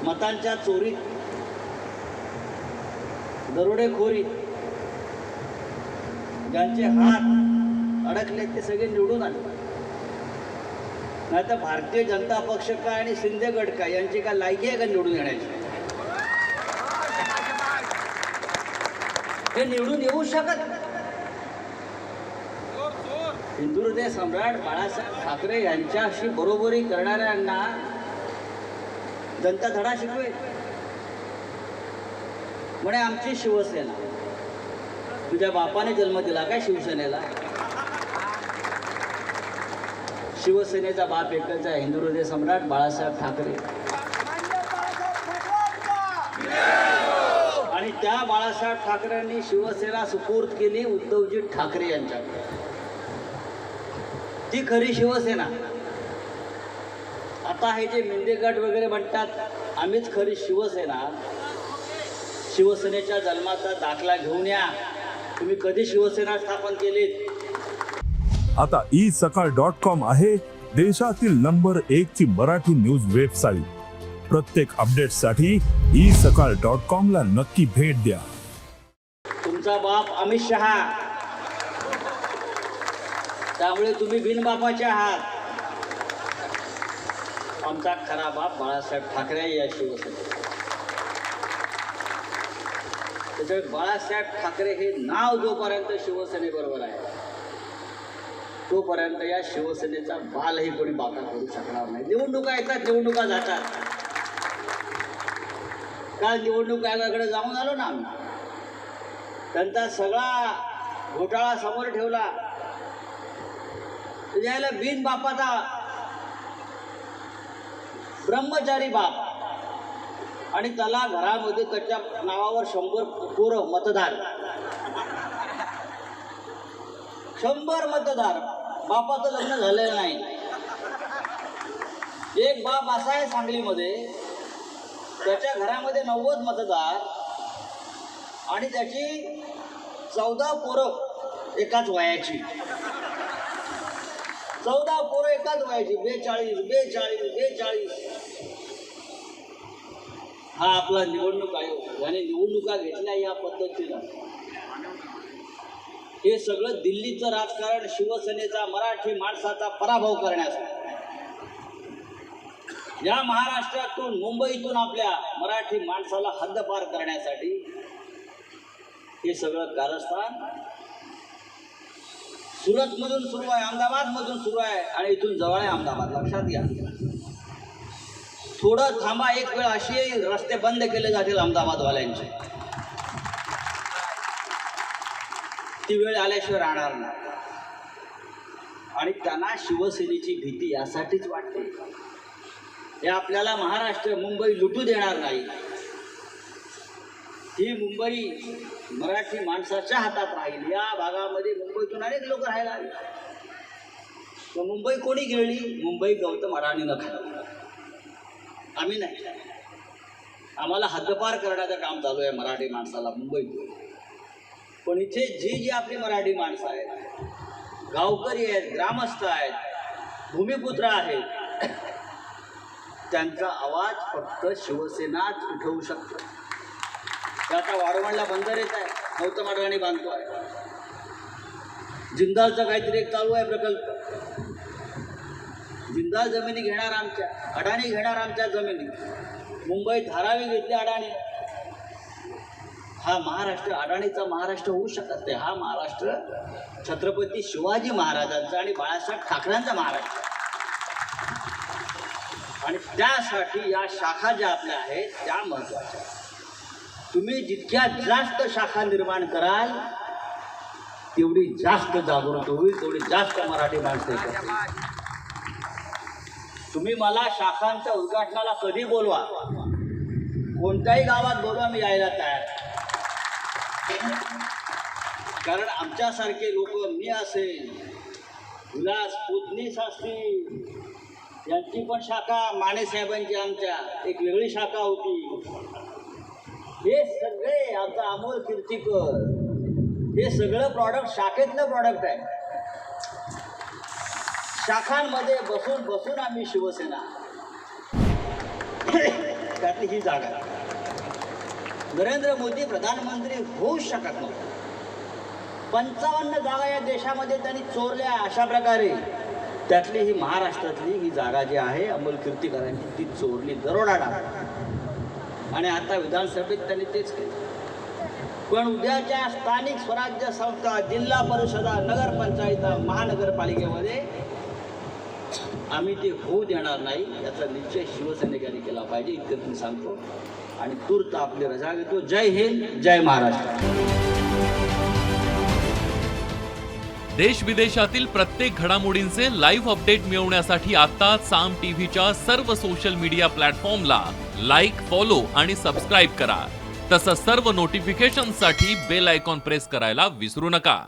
मतांच्या चोरीत, दरोडेखोरीत ज्यांचे हात अडकले ते सगळे निवडून आले. नाही तर भारतीय जनता पक्ष काय आणि शिंदे गट काय यांची काय लायकी आहे का निवडून येण्याची? हे निवडून येऊ शकत. हिंदू हृदय सम्राट बाळासाहेब ठाकरे यांच्याशी बरोबरी करणाऱ्यांना जनता धडा शिकवेल. म्हणे आमची शिवसेना. तुझ्या बापाने जन्म दिला काय शिवसेनेला? शिवसेनेचा बाप एकच आहे, हिंदू हृदय सम्राट बाळासाहेब ठाकरे. आणि त्या बाळासाहेब ठाकरेंनी शिवसेना सुपूर्द केली उद्धवजी ठाकरे यांच्याकडे. ती खरी शिवसेना. आता हे जे मिंदे गट वगैरे म्हणतात आम्हीच खरी शिवसेना, शिवसेनेच्या जन्माचा दाखला घेऊन या. तुम्ही कधी शिवसेना स्थापन केलीत? आता isakal.com आहे देशातील नंबर 1 ची मराठी न्यूज वेबसाईट. प्रत्येक अपडेटसाठी isakal.com ला नक्की भेट द्या. तुमचा बाप अमित शहा, त्यामुळे तुम्ही बिनबापाचे आहात. आमचा खरा बाप बाळासाहेब ठाकरे या शिवसेनेत. त्याच्यामुळे बाळासाहेब ठाकरे हे नाव जोपर्यंत शिवसेनेबरोबर आहे तोपर्यंत या शिवसेनेचा बालही कोणी बाका करू शकणार नाही. निवडणुका येतात, निवडणुका जातात. काल निवडणूक आयोगाकडे जाऊन आलो ना आम्ही. त्यांचा सगळा घोटाळा समोर ठेवला. त्याला बिन बापाचा ब्रह्मचारी बाप आणि त्याला घरामध्ये त्याच्या नावावर 100 पोरं मतदार, 100 मतदार. बापाचं लग्न झालेलं नाही. एक बाप असा आहे सांगलीमध्ये, त्याच्या घरामध्ये 90 मतदार आणि त्याची 14 पोरं एकाच वयाची. 14 पोरं एकाच वयाची. 42. हा आपला निवडणूक आयोग. याने निवडणुका घेतल्या या पद्धतीनं. हे सगळं दिल्लीचं राजकारण, शिवसेनेचा मराठी माणसाचा पराभव करण्यासाठी. या महाराष्ट्रातून, मुंबईतून आपल्या मराठी माणसाला हद्दपार करण्यासाठी हे सगळं कारस्थान सुरतमधून सुरू आहे, अहमदाबादमधून सुरू आहे आणि इथून जवळ आहे अहमदाबाद. लक्षात घ्या. थोडं थांबा, एक वेळ अशी रस्ते बंद केले जातील अहमदाबादवाल्यांचे. ती वेळ आल्याशिवाय राहणार नाही. आणि त्यांना शिवसेनेची भीती यासाठीच वाटते. हे आपल्याला महाराष्ट्र, मुंबई लुटू देणार नाही. ही मुंबई मराठी माणसाच्या हातात राहील. या भागामध्ये मुंबईतून अनेक लोक राहायला आले. तर मुंबई कोणी गिळली? मुंबई गौतम अडाणीनं खाल्ली, आम्ही नाही. आम्हाला हद्दपार करण्याचं काम चालू आहे मराठी माणसाला मुंबईत. पण इथे जी आपली मराठी माणसं आहेत, गावकरी आहेत, ग्रामस्थ आहेत, भूमिपुत्र आहेत, त्यांचा आवाज फक्त शिवसेनाच उठवू शकतो. आता वारवणला बंदर येत आहे, गौतम अडाणी बांधतो आहे. जिंदालचा काहीतरी एक चालू आहे प्रकल्प. जिंदाल जमिनी घेणार आमच्या, अडाणी घेणार आमच्या जमिनी. मुंबईत धारावी घेतली अडाणी. हा महाराष्ट्र अडाणीचा महाराष्ट्र होऊ शकत नाही. हा महाराष्ट्र छत्रपती शिवाजी महाराजांचा आणि बाळासाहेब ठाकरेंचा महाराष्ट्र. आणि त्यासाठी या शाखा ज्या आपल्या आहेत त्या महत्त्वाच्या. तुम्ही जितक्या जास्त शाखा निर्माण कराल तेवढी जास्त जागृत होईल, तेवढी जास्त मराठी माणसं येतील. तुम्ही मला शाखांच्या उद्घाटनाला कधी बोलवा, कोणत्याही गावात बोलवा, मी यायला तयार. कारण आमच्यासारखे लोक, मी असेल, विलास पुतनीस असतील, यांची पण शाखा, मानेसाहेबांची आमच्या एक वेगळी शाखा होती. हे सगळे आमचा अमोल कीर्तिकर, हे सगळं प्रॉडक्ट शाखेतलं प्रॉडक्ट आहे. शाखांमध्ये बसून बसून आम्ही शिवसेना. त्यातली ही जागा आहे. नरेंद्र मोदी प्रधानमंत्री होऊ शकत नव्हते. 55 जागा या देशामध्ये त्यांनी चोरल्या अशा प्रकारे. त्यातली ही महाराष्ट्रातली ही जागा जी आहे अमोल कीर्तीकरांची, ती चोरली, दरोडा टाकला. आणि आता विधानसभेत त्यांनी तेच केलं. पण उद्याच्या स्थानिक स्वराज्य संस्था, जिल्हा परिषदा, नगरपंचायत, महानगरपालिकेमध्ये आम्ही ते होऊ देणार नाही याचा निश्चय शिवसैनिकांनी केला पाहिजे, इतकं मी सांगतो. आणि तूर्त आपली रजा घेतो. जय हिंद, जय महाराष्ट्र. देश विदेशातील प्रत्येक घडामोडींचे लाईव्ह अपडेट मिळवण्यासाठी आता साम टीव्हीच्या सर्व सोशल मीडिया प्लॅटफॉर्मला लाईक, फॉलो आणि सबस्क्राईब करा. तसंच सर्व नोटिफिकेशनसाठी बेल आयकॉन प्रेस करायला विसरू नका.